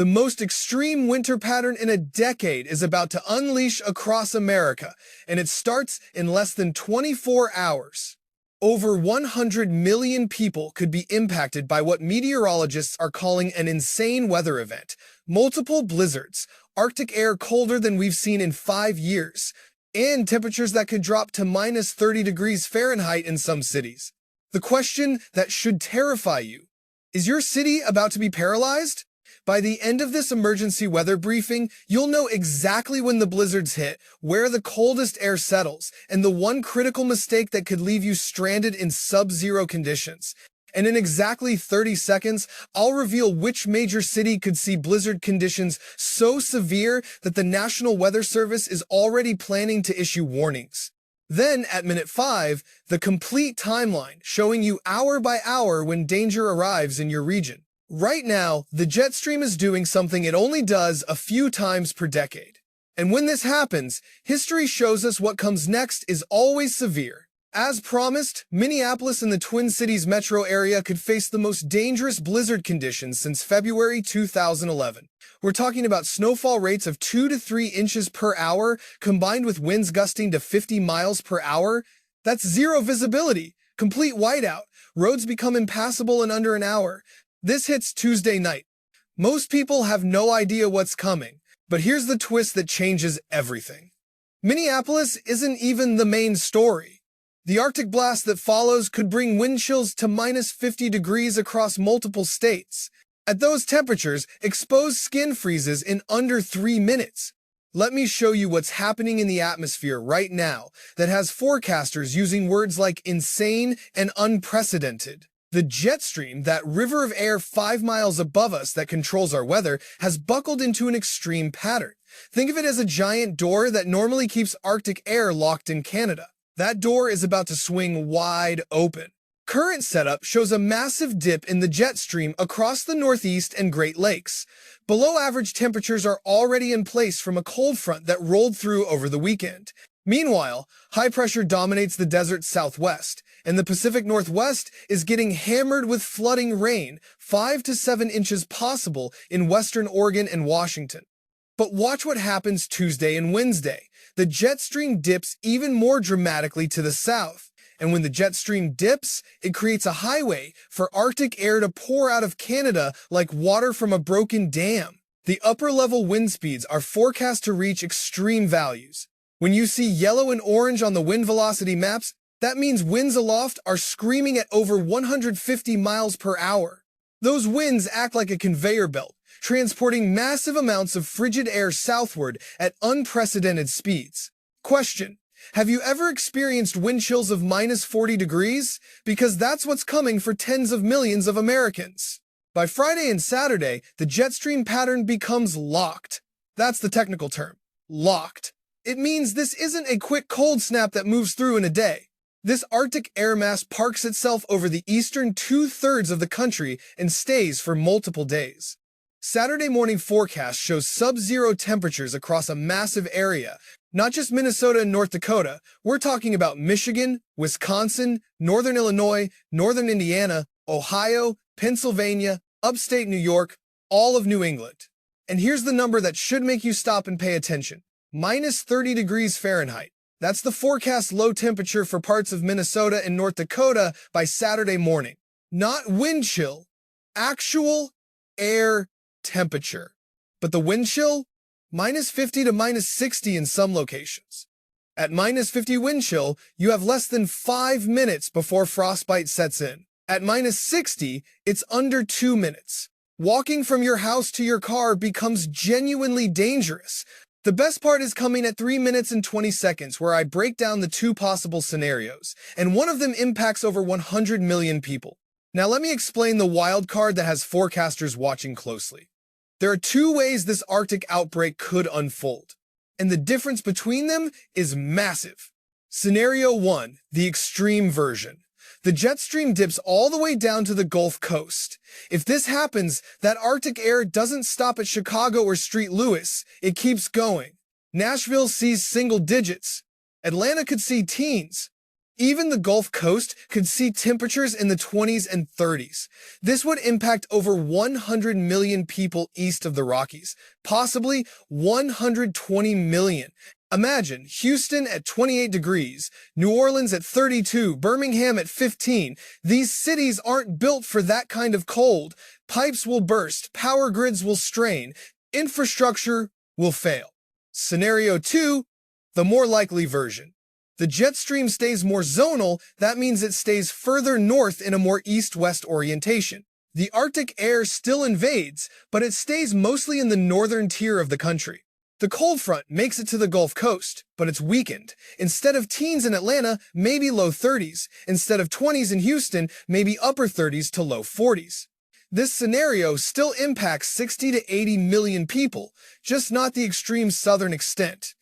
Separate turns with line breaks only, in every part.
The most extreme winter pattern in a decade is about to unleash across America, and it starts in less than 24 hours. Over 100 million people could be impacted by what meteorologists are calling an insane weather event. Multiple blizzards, Arctic air colder than we've seen in 5 years, and temperatures that could drop to minus 30 degrees Fahrenheit in some cities. The question that should terrify you: is your city about to be paralyzed? By the end of this emergency weather briefing, you'll know exactly when the blizzards hit, where the coldest air settles, and the one critical mistake that could leave you stranded in sub-zero conditions. And in exactly 30 seconds, I'll reveal which major city could see blizzard conditions so severe that the National Weather Service is already planning to issue warnings. Then, at minute 5, the complete timeline, showing you hour by hour when danger arrives in your region. Right now, the jet stream is doing something it only does a few times per decade. And when this happens, history shows us what comes next is always severe. As promised, Minneapolis and the Twin Cities metro area could face the most dangerous blizzard conditions since February 2011. We're talking about snowfall rates of 2 to 3 inches per hour, combined with winds gusting to 50 miles per hour. That's zero visibility, complete whiteout. Roads become impassable in under an hour. This hits Tuesday night. Most people have no idea what's coming, but here's the twist that changes everything. Minneapolis isn't even the main story. The Arctic blast that follows could bring wind chills to minus 50 degrees across multiple states. At those temperatures, exposed skin freezes in under 3 minutes. Let me show you what's happening in the atmosphere right now that has forecasters using words like insane and unprecedented. The jet stream, that river of air 5 miles above us that controls our weather, has buckled into an extreme pattern. Think of it as a giant door that normally keeps Arctic air locked in Canada. That door is about to swing wide open. Current setup shows a massive dip in the jet stream across the Northeast and Great Lakes. Below average temperatures are already in place from a cold front that rolled through over the weekend. Meanwhile, high pressure dominates the desert Southwest, and the Pacific Northwest is getting hammered with flooding rain, 5 to 7 inches possible in western Oregon and Washington. But watch what happens Tuesday and Wednesday. The jet stream dips even more dramatically to the south, and when the jet stream dips, it creates a highway for Arctic air to pour out of Canada like water from a broken dam. The upper-level wind speeds are forecast to reach extreme values. When you see yellow and orange on the wind velocity maps, that means winds aloft are screaming at over 150 miles per hour. Those winds act like a conveyor belt, transporting massive amounts of frigid air southward at unprecedented speeds. Question: have you ever experienced wind chills of minus 40 degrees? Because that's what's coming for tens of millions of Americans. By Friday and Saturday, the jet stream pattern becomes locked. That's the technical term, locked. It means this isn't a quick cold snap that moves through in a day. This Arctic air mass parks itself over the eastern 2/3 of the country and stays for multiple days. Saturday morning forecast shows sub-zero temperatures across a massive area. Not just Minnesota and North Dakota, we're talking about Michigan, Wisconsin, northern Illinois, northern Indiana, Ohio, Pennsylvania, upstate New York, all of New England. And here's the number that should make you stop and pay attention. Minus 30 degrees Fahrenheit. That's the forecast low temperature for parts of Minnesota and North Dakota by Saturday morning. Not wind chill, actual air temperature. But the wind chill? Minus 50 to minus 60 in some locations. At minus 50 wind chill, you have less than 5 minutes before frostbite sets in. At minus 60, it's under 2 minutes. Walking from your house to your car becomes genuinely dangerous. The best part is coming at 3 minutes and 20 seconds, where I break down the 2 possible scenarios, and one of them impacts over 100 million people. Now let me explain the wild card that has forecasters watching closely. There are 2 ways this Arctic outbreak could unfold, and the difference between them is massive. Scenario 1, the extreme version. The jet stream dips all the way down to the Gulf Coast. If this happens, that Arctic air doesn't stop at Chicago or St. Louis. It keeps going. Nashville sees single digits. Atlanta could see teens. Even the Gulf Coast could see temperatures in the 20s and 30s. This would impact over 100 million people east of the Rockies, possibly 120 million. Imagine Houston at 28 degrees, New Orleans at 32, Birmingham at 15. These cities aren't built for that kind of cold. Pipes will burst, power grids will strain, infrastructure will fail. Scenario 2, the more likely version. The jet stream stays more zonal, that means it stays further north in a more east-west orientation. The Arctic air still invades, but it stays mostly in the northern tier of the country. The cold front makes it to the Gulf Coast, but it's weakened. Instead of teens in Atlanta, maybe low 30s. Instead of 20s in Houston, maybe upper 30s to low 40s. This scenario still impacts 60 to 80 million people, just not the extreme southern extent.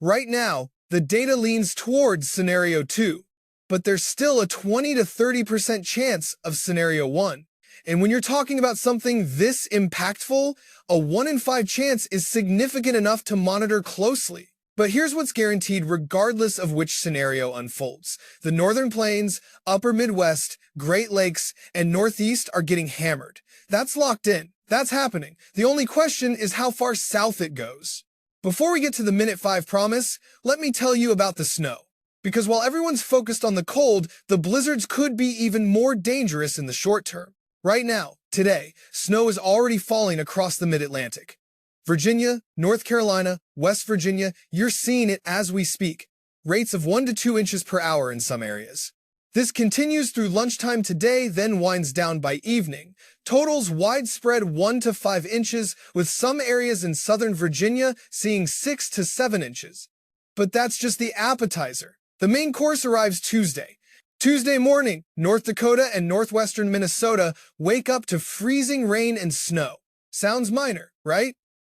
Right now, the data leans towards Scenario 2, but there's still a 20 to 30% chance of Scenario 1. And when you're talking about something this impactful, a 1 in 5 chance is significant enough to monitor closely. But here's what's guaranteed regardless of which scenario unfolds. The Northern Plains, Upper Midwest, Great Lakes, and Northeast are getting hammered. That's locked in. That's happening. The only question is how far south it goes. Before we get to the Minute 5 promise, let me tell you about the snow. Because while everyone's focused on the cold, the blizzards could be even more dangerous in the short term. Right now, today, snow is already falling across the mid-Atlantic. Virginia, North Carolina, West Virginia, you're seeing it as we speak. Rates of 1 to 2 inches per hour in some areas. This continues through lunchtime today, then winds down by evening. Totals widespread 1 to 5 inches, with some areas in southern Virginia seeing 6 to 7 inches. But that's just the appetizer. The main course arrives Tuesday. Tuesday morning, North Dakota and northwestern Minnesota wake up to freezing rain and snow. Sounds minor, right?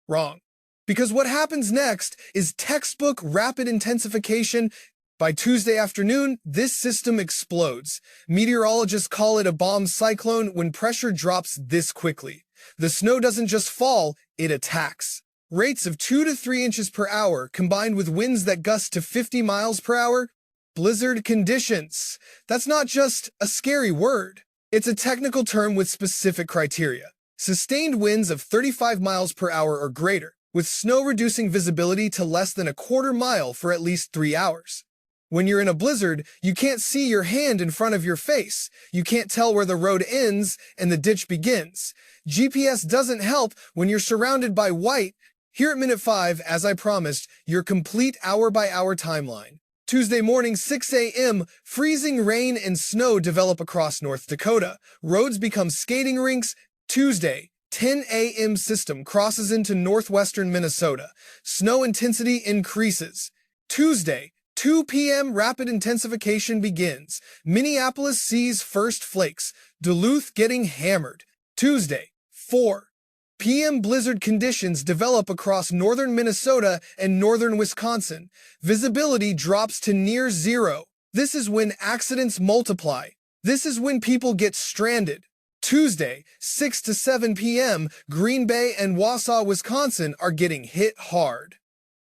Wrong. Because what happens next is textbook rapid intensification. By Tuesday afternoon, this system explodes. Meteorologists call it a bomb cyclone when pressure drops this quickly. The snow doesn't just fall, it attacks. Rates of 2 to 3 inches per hour combined with winds that gust to 50 miles per hour. Blizzard conditions. That's not just a scary word. It's a technical term with specific criteria. Sustained winds of 35 miles per hour or greater, with snow reducing visibility to less than a quarter mile for at least 3 hours. When you're in a blizzard, you can't see your hand in front of your face. You can't tell where the road ends and the ditch begins. GPS doesn't help when you're surrounded by white. Here at Minute 5, as I promised, your complete hour-by-hour timeline. Tuesday morning, 6 a.m., freezing rain and snow develop across North Dakota. Roads become skating rinks. Tuesday, 10 a.m. system crosses into northwestern Minnesota. Snow intensity increases. Tuesday, 2 p.m. rapid intensification begins. Minneapolis sees first flakes. Duluth getting hammered. Tuesday, 4 p.m. blizzard conditions develop across northern Minnesota and northern Wisconsin. Visibility drops to near zero. This is when accidents multiply. This is when people get stranded. Tuesday, 6 to 7 p.m., Green Bay and Wausau, Wisconsin are getting hit hard.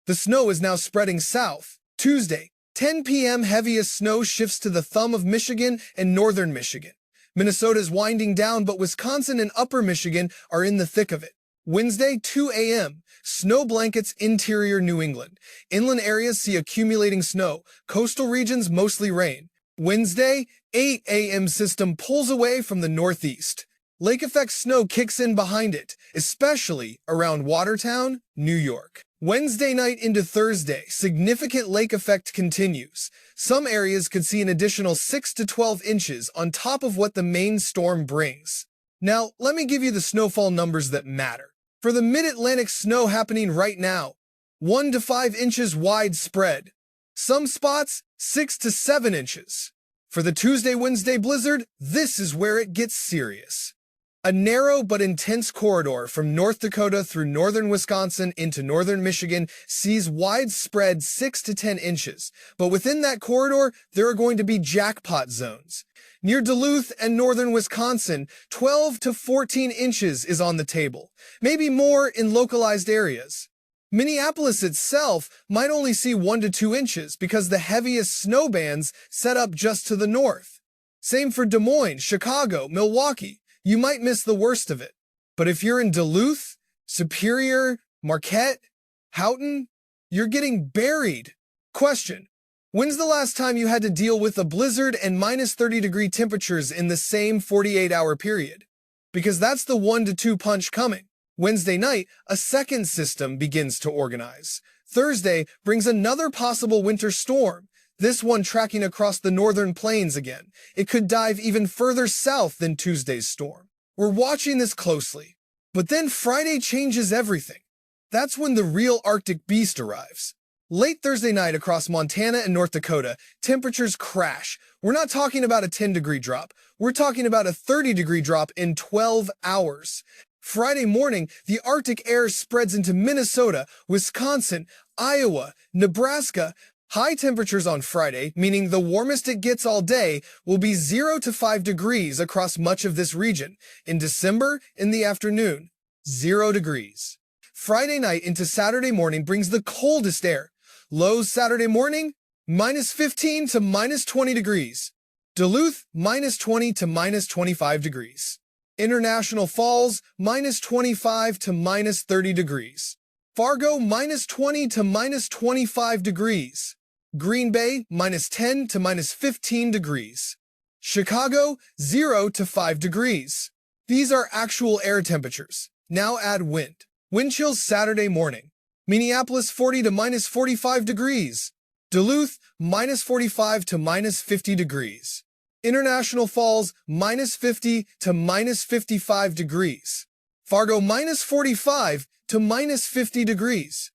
The snow is now spreading south. Tuesday, 10 p.m., heaviest snow shifts to the thumb of Michigan and northern Michigan. Minnesota is winding down, but Wisconsin and upper Michigan are in the thick of it. Wednesday, 2 a.m., snow blankets interior New England. Inland areas see accumulating snow. Coastal regions mostly rain. Wednesday, 8 a.m. system pulls away from the northeast. Lake effect snow kicks in behind it, especially around Watertown, New York. Wednesday night into Thursday, significant lake effect continues. Some areas could see an additional 6 to 12 inches on top of what the main storm brings. Now, let me give you the snowfall numbers that matter. For the mid-Atlantic, snow happening right now, 1 to 5 inches widespread. Some spots, 6 to 7 inches. For the Tuesday-Wednesday blizzard, this is where it gets serious. A narrow but intense corridor from North Dakota through northern Wisconsin into northern Michigan sees widespread 6 to 10 inches, but within that corridor, there are going to be jackpot zones. Near Duluth and northern Wisconsin, 12 to 14 inches is on the table, maybe more in localized areas. Minneapolis itself might only see 1 to 2 inches because the heaviest snow bands set up just to the north. Same for Des Moines, Chicago, Milwaukee. You might miss the worst of it. But if you're in Duluth, Superior, Marquette, Houghton, you're getting buried. Question: when's the last time you had to deal with a blizzard and minus 30-degree temperatures in the same 48-hour period? Because that's the 1 to 2 punch coming. Wednesday night, a second system begins to organize. Thursday brings another possible winter storm, this one tracking across the northern plains again. It could dive even further south than Tuesday's storm. We're watching this closely. But then Friday changes everything. That's when the real Arctic beast arrives. Late Thursday night across Montana and North Dakota, temperatures crash. We're not talking about a 10-degree drop. We're talking about a 30-degree drop in 12 hours. Friday morning, the Arctic air spreads into Minnesota, Wisconsin, Iowa, Nebraska. High temperatures on Friday, meaning the warmest it gets all day, will be 0 to 5 degrees across much of this region. In December, in the afternoon, 0 degrees. Friday night into Saturday morning brings the coldest air. Lows Saturday morning, minus 15 to minus 20 degrees. Duluth, minus 20 to minus 25 degrees. International Falls, minus 25 to minus 30 degrees. Fargo, minus 20 to minus 25 degrees. Green Bay, minus 10 to minus 15 degrees. Chicago, 0 to 5 degrees. These are actual air temperatures. Now add wind. Wind chills Saturday morning. Minneapolis, 40 to minus 45 degrees. Duluth, minus 45 to minus 50 degrees. International Falls, minus 50 to minus 55 degrees. Fargo, minus 45 to minus 50 degrees.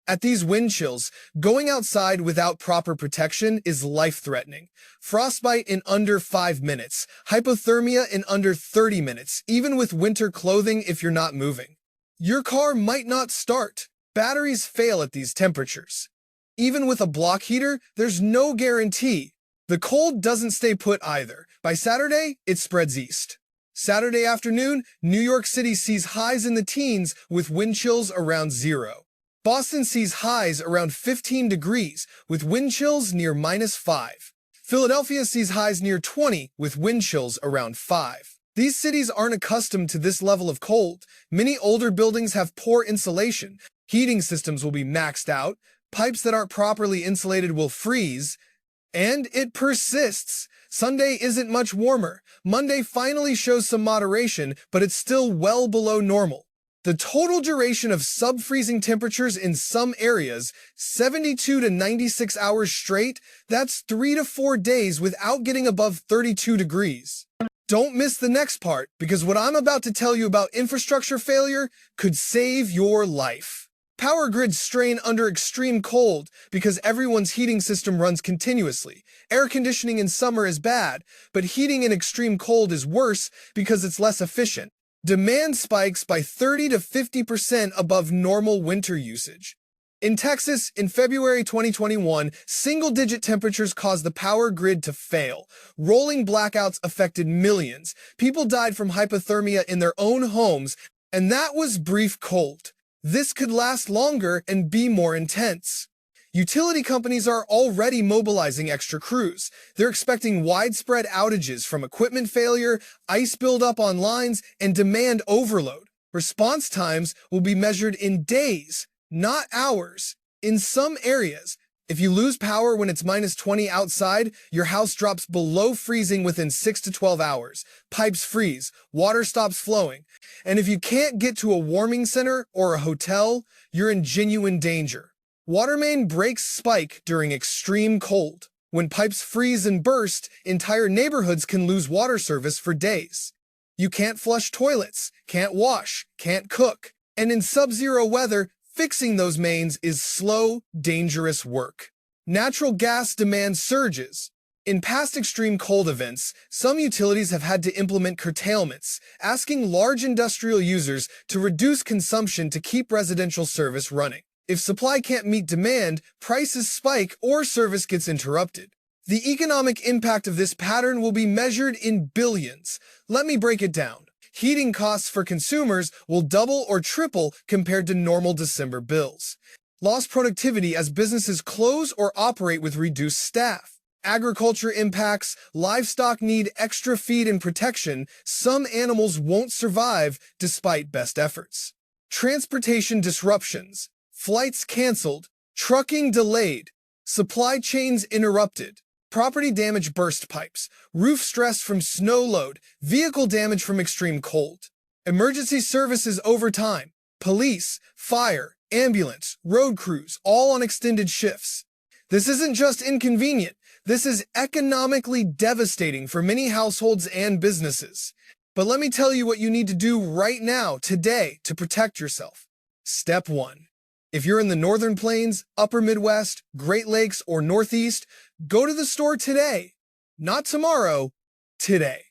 At these wind chills, going outside without proper protection is life-threatening. Frostbite in under 5 minutes, hypothermia in under 30 minutes, even with winter clothing if you're not moving. Your car might not start. Batteries fail at these temperatures. Even with a block heater, there's no guarantee. The cold doesn't stay put either. By Saturday, it spreads east. Saturday afternoon, New York City sees highs in the teens with wind chills around 0. Boston sees highs around 15 degrees with wind chills near minus 5. Philadelphia sees highs near 20 with wind chills around 5. These cities aren't accustomed to this level of cold. Many older buildings have poor insulation. Heating systems will be maxed out. Pipes that aren't properly insulated will freeze. And it persists. Sunday isn't much warmer. Monday finally shows some moderation, but it's still well below normal. The total duration of sub-freezing temperatures in some areas, 72 to 96 hours straight, that's 3 to 4 days without getting above 32 degrees. Don't miss the next part, because what I'm about to tell you about infrastructure failure could save your life. Power grids strain under extreme cold because everyone's heating system runs continuously. Air conditioning in summer is bad, but heating in extreme cold is worse because it's less efficient. Demand spikes by 30 to 50% above normal winter usage. In Texas, in February 2021, single-digit temperatures caused the power grid to fail. Rolling blackouts affected millions. People died from hypothermia in their own homes, and that was brief cold. This could last longer and be more intense. Utility companies are already mobilizing extra crews. They're expecting widespread outages from equipment failure, ice buildup on lines, and demand overload. Response times will be measured in days, not hours. In some areas, if you lose power when it's minus 20 outside, your house drops below freezing within 6 to 12 hours. Pipes freeze, water stops flowing. And if you can't get to a warming center or a hotel, you're in genuine danger. Water main breaks spike during extreme cold. When pipes freeze and burst, entire neighborhoods can lose water service for days. You can't flush toilets, can't wash, can't cook. And in sub-zero weather, fixing those mains is slow, dangerous work. Natural gas demand surges. In past extreme cold events, some utilities have had to implement curtailments, asking large industrial users to reduce consumption to keep residential service running. If supply can't meet demand, prices spike or service gets interrupted. The economic impact of this pattern will be measured in billions. Let me break it down. heating costs for consumers will double or triple compared to normal December bills. Lost productivity as businesses close or operate with reduced staff. Agriculture impacts, livestock need extra feed and protection. Some animals won't survive despite best efforts. Transportation disruptions, flights canceled, trucking delayed, supply chains interrupted. Property damage, burst pipes, roof stress from snow load, vehicle damage from extreme cold. Emergency services overtime, police, fire, ambulance, road crews, all on extended shifts. This isn't just inconvenient, this is economically devastating for many households and businesses. But let me tell you what you need to do right now, today, to protect yourself. Step 1. If you're in the Northern Plains, Upper Midwest, Great Lakes, or Northeast, go to the store today. Not tomorrow, today.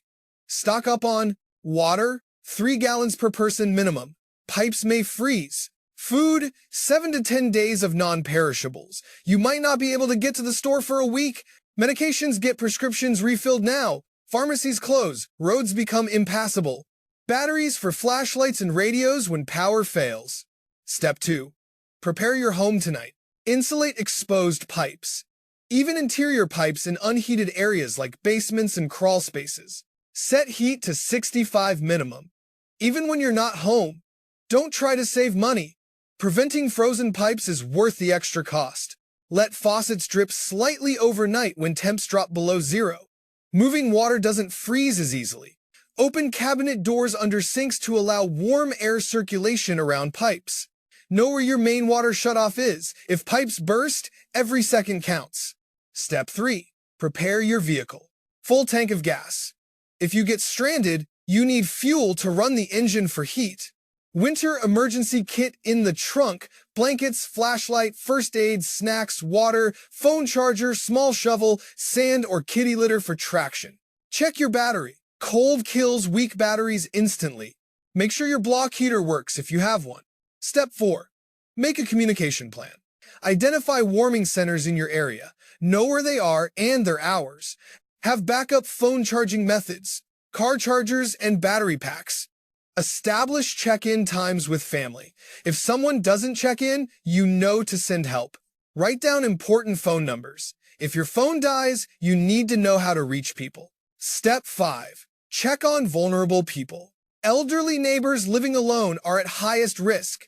Stock up on water, 3 gallons per person minimum. Pipes may freeze. Food, 7 to 10 days of non-perishables. You might not be able to get to the store for a week. Medications, get prescriptions refilled now. Pharmacies close. Roads become impassable. Batteries for flashlights and radios when power fails. Step 2. Prepare your home tonight. Insulate exposed pipes. Even interior pipes in unheated areas like basements and crawl spaces. Set heat to 65 minimum. Even when you're not home, don't try to save money. Preventing frozen pipes is worth the extra cost. Let faucets drip slightly overnight when temps drop below zero. Moving water doesn't freeze as easily. Open cabinet doors under sinks to allow warm air circulation around pipes. Know where your main water shutoff is. If pipes burst, every second counts. Step 3. Prepare your vehicle. Full tank of gas. If you get stranded, you need fuel to run the engine for heat. Winter emergency kit in the trunk, blankets, flashlight, first aid, snacks, water, phone charger, small shovel, sand, or kitty litter for traction. Check your battery. Cold kills weak batteries instantly. Make sure your block heater works if you have one. Step 4. Make a communication plan. Identify warming centers in your area. Know where they are and their hours. Have backup phone charging methods, car chargers, and battery packs. Establish check-in times with family. If someone doesn't check in, you know to send help. Write down important phone numbers. If your phone dies, you need to know how to reach people. Step 5. Check on vulnerable people. Elderly neighbors living alone are at highest risk.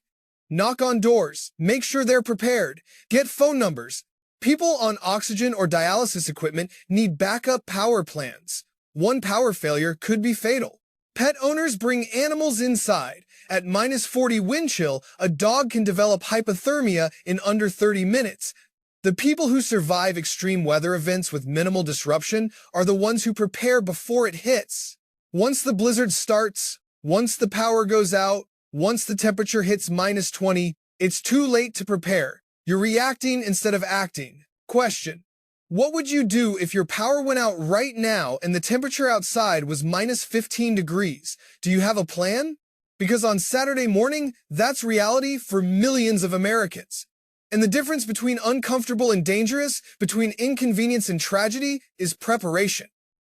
Knock on doors. Make sure they're prepared. Get phone numbers. People on oxygen or dialysis equipment need backup power plans. One power failure could be fatal. Pet owners bring animals inside. At -40 wind chill, a dog can develop hypothermia in under 30 minutes. The people who survive extreme weather events with minimal disruption are the ones who prepare before it hits. Once the blizzard starts, once the power goes out, once the temperature hits -20, it's too late to prepare. You're reacting instead of acting. Question: what would you do if your power went out right now and the temperature outside was -15 degrees? Do you have a plan? Because on Saturday morning, that's reality for millions of Americans. And the difference between uncomfortable and dangerous, between inconvenience and tragedy, is preparation.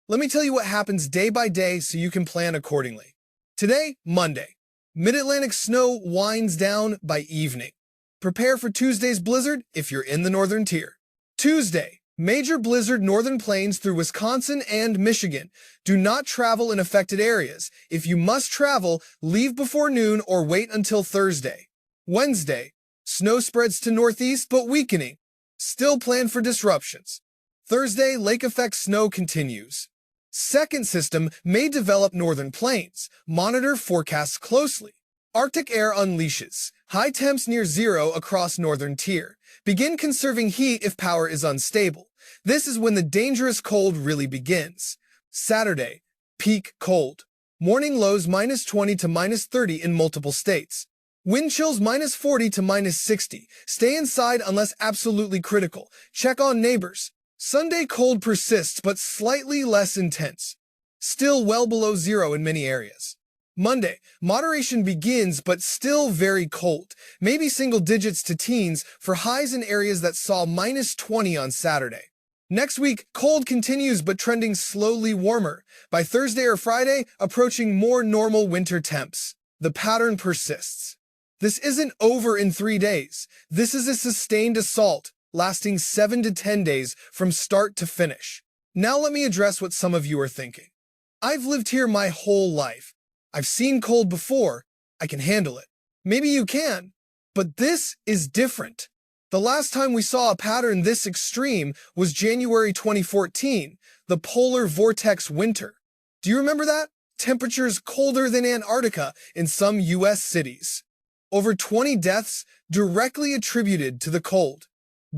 Let me tell you what happens day by day so you can plan accordingly. Today, Monday. Mid-Atlantic snow winds down by evening. Prepare for Tuesday's blizzard if you're in the northern tier. Tuesday, major blizzard northern plains through Wisconsin and Michigan. Do not travel in affected areas. If you must travel, leave before noon or wait until Thursday. Wednesday, snow spreads to northeast but weakening. Still plan for disruptions. Thursday, lake effect snow continues. Second system may develop northern plains. Monitor forecasts closely. Arctic air unleashes. High temps near zero across northern tier. Begin conserving heat if power is unstable. This is when the dangerous cold really begins. Saturday, peak cold. Morning lows -20 to -30 in multiple states. Wind chills -40 to -60. Stay inside unless absolutely critical. Check on neighbors. Sunday cold persists but slightly less intense. Still well below zero in many areas. Monday, moderation begins but still very cold, maybe single digits to teens for highs in areas that saw -20 on Saturday. Next week, cold continues but trending slowly warmer. By Thursday or Friday, approaching more normal winter temps. The pattern persists. This isn't over in 3 days. This is a sustained assault, lasting 7 to 10 days from start to finish. Now let me address what some of you are thinking. I've lived here my whole life. I've seen cold before. I can handle it. Maybe you can, but this is different. The last time we saw a pattern this extreme was January 2014, the polar vortex winter. Do you remember that? Temperatures colder than Antarctica in some U.S. cities. Over 20 deaths directly attributed to the cold.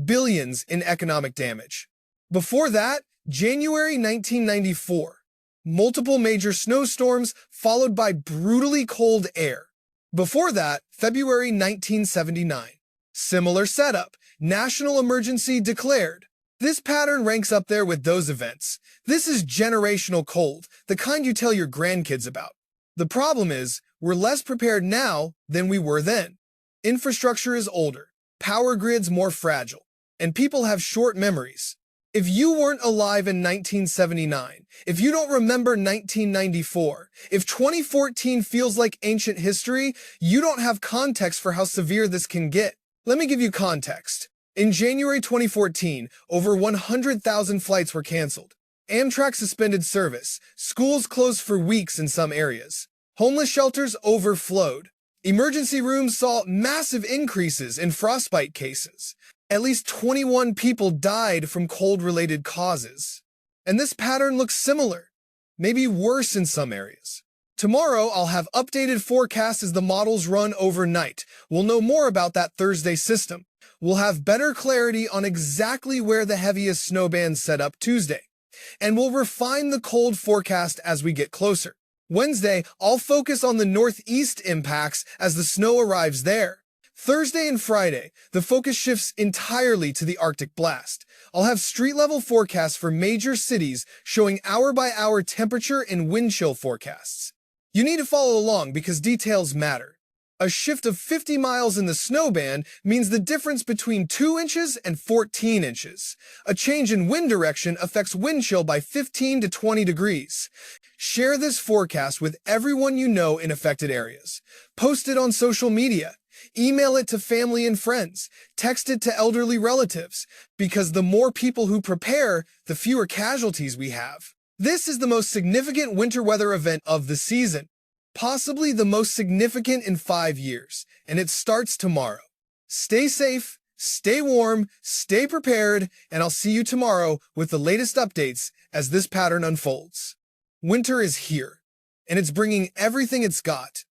Billions in economic damage. Before that, January 1994. Multiple major snowstorms followed by brutally cold air. Before that, February 1979. Similar setup. National emergency declared. This pattern ranks up there with those events. This is generational cold, the kind you tell your grandkids about. The problem is, we're less prepared now than we were then. Infrastructure is older, power grids more fragile, and people have short memories. If you weren't alive in 1979, if you don't remember 1994, if 2014 feels like ancient history, you don't have context for how severe this can get. Let me give you context. In January 2014, over 100,000 flights were canceled. Amtrak suspended service. Schools closed for weeks in some areas. Homeless shelters overflowed. Emergency rooms saw massive increases in frostbite cases. At least 21 people died from cold-related causes. And this pattern looks similar, maybe worse in some areas. Tomorrow, I'll have updated forecasts as the models run overnight. We'll know more about that Thursday system. We'll have better clarity on exactly where the heaviest snow bands set up Tuesday. And we'll refine the cold forecast as we get closer. Wednesday, I'll focus on the northeast impacts as the snow arrives there. Thursday and Friday, the focus shifts entirely to the Arctic blast. I'll have street-level forecasts for major cities showing hour-by-hour temperature and wind chill forecasts. You need to follow along because details matter. A shift of 50 miles in the snow band means the difference between 2 inches and 14 inches. A change in wind direction affects wind chill by 15 to 20 degrees. Share this forecast with everyone you know in affected areas. Post it on social media. Email it to family and friends. Text it to elderly relatives. Because the more people who prepare, the fewer casualties we have. This is the most significant winter weather event of the season. Possibly the most significant in 5 years, and it starts tomorrow. Stay safe, stay warm, stay prepared, and I'll see you tomorrow with the latest updates as this pattern unfolds. Winter is here, and it's bringing everything it's got.